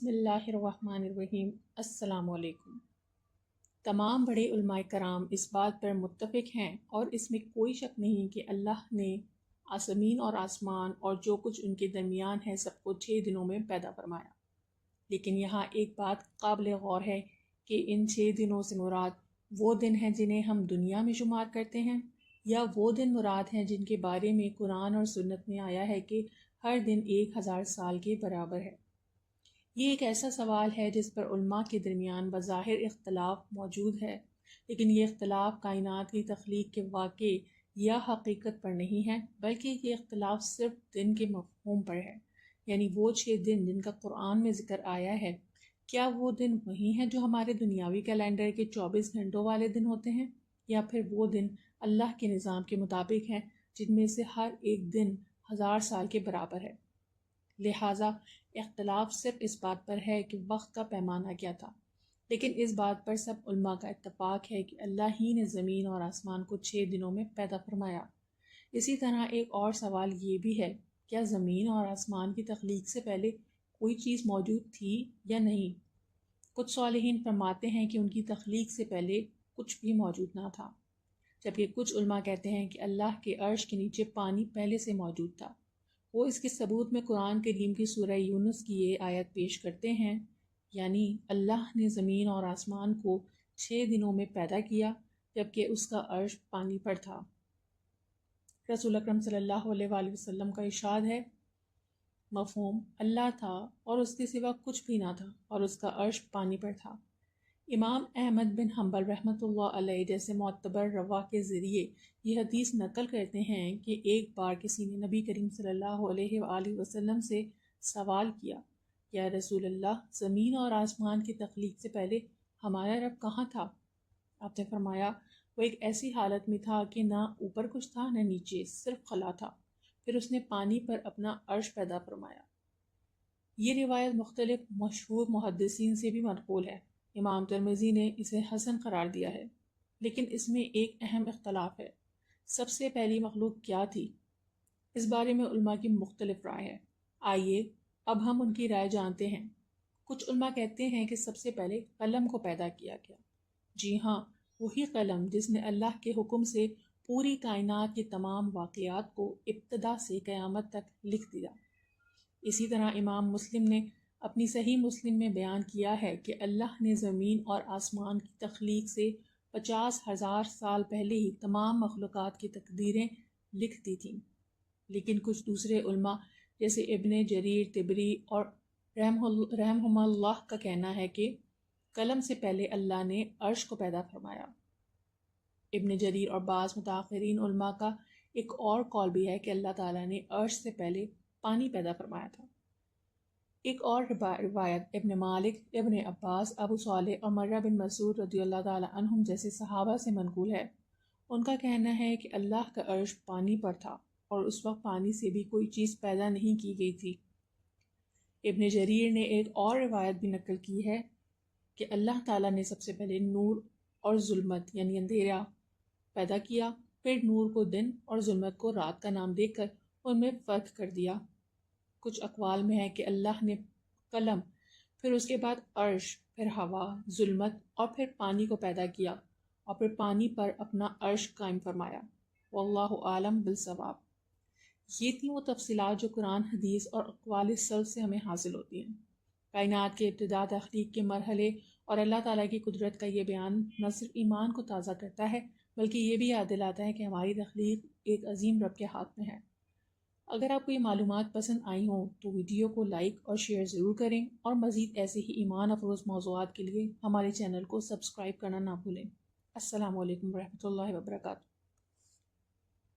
بسم اللہ الرحمن الرحیم۔ السلام علیکم۔ تمام بڑے علماء کرام اس بات پر متفق ہیں اور اس میں کوئی شک نہیں کہ اللہ نے زمین اور آسمان اور جو کچھ ان کے درمیان ہے سب کو 6 دنوں میں پیدا فرمایا۔ لیکن یہاں ایک بات قابل غور ہے کہ ان 6 دنوں سے مراد وہ دن ہیں جنہیں ہم دنیا میں شمار کرتے ہیں، یا وہ دن مراد ہیں جن کے بارے میں قرآن اور سنت میں آیا ہے کہ ہر دن 1000 سال کے برابر ہے۔ یہ ایک ایسا سوال ہے جس پر علماء کے درمیان بظاہر اختلاف موجود ہے، لیکن یہ اختلاف کائنات کی تخلیق کے واقعے یا حقیقت پر نہیں ہے، بلکہ یہ اختلاف صرف دن کے مفہوم پر ہے۔ یعنی وہ 6 دن جن کا قرآن میں ذکر آیا ہے، کیا وہ دن وہی ہیں جو ہمارے دنیاوی کیلنڈر کے 24 گھنٹوں والے دن ہوتے ہیں، یا پھر وہ دن اللہ کے نظام کے مطابق ہیں جن میں سے ہر ایک دن 1000 سال کے برابر ہے۔ لہٰذا اختلاف صرف اس بات پر ہے کہ وقت کا پیمانہ کیا تھا، لیکن اس بات پر سب علماء کا اتفاق ہے کہ اللہ ہی نے زمین اور آسمان کو 6 دنوں میں پیدا فرمایا۔ اسی طرح ایک اور سوال یہ بھی ہے، کیا زمین اور آسمان کی تخلیق سے پہلے کوئی چیز موجود تھی یا نہیں؟ کچھ صالحین فرماتے ہیں کہ ان کی تخلیق سے پہلے کچھ بھی موجود نہ تھا، جبکہ کچھ علماء کہتے ہیں کہ اللہ کے عرش کے نیچے پانی پہلے سے موجود تھا۔ وہ اس کے ثبوت میں قرآن کریم کی سورہ یونس کی یہ آیت پیش کرتے ہیں، یعنی اللہ نے زمین اور آسمان کو 6 دنوں میں پیدا کیا جبکہ اس کا عرش پانی پر تھا۔ رسول اکرم صلی اللہ علیہ وآلہ وسلم کا ارشاد ہے، مفہوم اللہ تھا اور اس کے سوا کچھ بھی نہ تھا اور اس کا عرش پانی پر تھا۔ امام احمد بن حنبل رحمۃ اللہ علیہ جیسے معتبر رواہ کے ذریعے یہ حدیث نقل کرتے ہیں کہ ایک بار کسی نے نبی کریم صلی اللہ علیہ وآلہ وسلم سے سوال کیا، یا رسول اللہ، زمین اور آسمان کی تخلیق سے پہلے ہمارا رب کہاں تھا؟ آپ نے فرمایا، وہ ایک ایسی حالت میں تھا کہ نہ اوپر کچھ تھا نہ نیچے، صرف خلا تھا، پھر اس نے پانی پر اپنا عرش پیدا فرمایا۔ یہ روایت مختلف مشہور محدثین سے بھی منقول ہے۔ امام ترمذی نے اسے حسن قرار دیا ہے، لیکن اس میں ایک اہم اختلاف ہے، سب سے پہلی مخلوق کیا تھی؟ اس بارے میں علماء کی مختلف رائے ہے۔ آئیے اب ہم ان کی رائے جانتے ہیں۔ کچھ علماء کہتے ہیں کہ سب سے پہلے قلم کو پیدا کیا گیا۔ جی ہاں، وہی قلم جس نے اللہ کے حکم سے پوری کائنات کے تمام واقعات کو ابتدا سے قیامت تک لکھ دیا۔ اسی طرح امام مسلم نے اپنی صحیح مسلم میں بیان کیا ہے کہ اللہ نے زمین اور آسمان کی تخلیق سے 50,000 سال پہلے ہی تمام مخلوقات کی تقدیریں لکھ دی تھیں۔ لیکن کچھ دوسرے علماء جیسے ابن جریر طبری اور رحمہم اللہ کا کہنا ہے کہ قلم سے پہلے اللہ نے عرش کو پیدا فرمایا۔ ابن جریر اور بعض متاخرین علماء کا ایک اور قول بھی ہے کہ اللہ تعالیٰ نے عرش سے پہلے پانی پیدا فرمایا تھا۔ ایک اور روایت ابن مالک، ابن عباس، ابو صالح اور مرہ بن مسعود رضی اللہ تعالیٰ عنہم جیسے صحابہ سے منقول ہے۔ ان کا کہنا ہے کہ اللہ کا عرش پانی پر تھا اور اس وقت پانی سے بھی کوئی چیز پیدا نہیں کی گئی تھی۔ ابن جریر نے ایک اور روایت بھی نقل کی ہے کہ اللہ تعالیٰ نے سب سے پہلے نور اور ظلمت یعنی اندھیرا پیدا کیا، پھر نور کو دن اور ظلمت کو رات کا نام دے کر ان میں فرق کر دیا۔ کچھ اقوال میں ہے کہ اللہ نے قلم، پھر اس کے بعد عرش، پھر ہوا، ظلمت اور پھر پانی کو پیدا کیا اور پھر پانی پر اپنا عرش قائم فرمایا۔ واللہ عالم بالصواب۔ یہ تھیں وہ تفصیلات جو قرآن، حدیث اور اقوال سلف سے ہمیں حاصل ہوتی ہیں۔ کائنات کے ابتدا، تخلیق کے مرحلے اور اللہ تعالیٰ کی قدرت کا یہ بیان نہ صرف ایمان کو تازہ کرتا ہے بلکہ یہ بھی یاد دلاتا ہے کہ ہماری تخلیق ایک عظیم رب کے ہاتھ میں ہے۔ اگر آپ کو یہ معلومات پسند آئی ہوں تو ویڈیو کو لائک اور شیئر ضرور کریں، اور مزید ایسے ہی ایمان افروز موضوعات کے لیے ہمارے چینل کو سبسکرائب کرنا نہ بھولیں۔ السلام علیکم ورحمۃ اللہ وبرکاتہ۔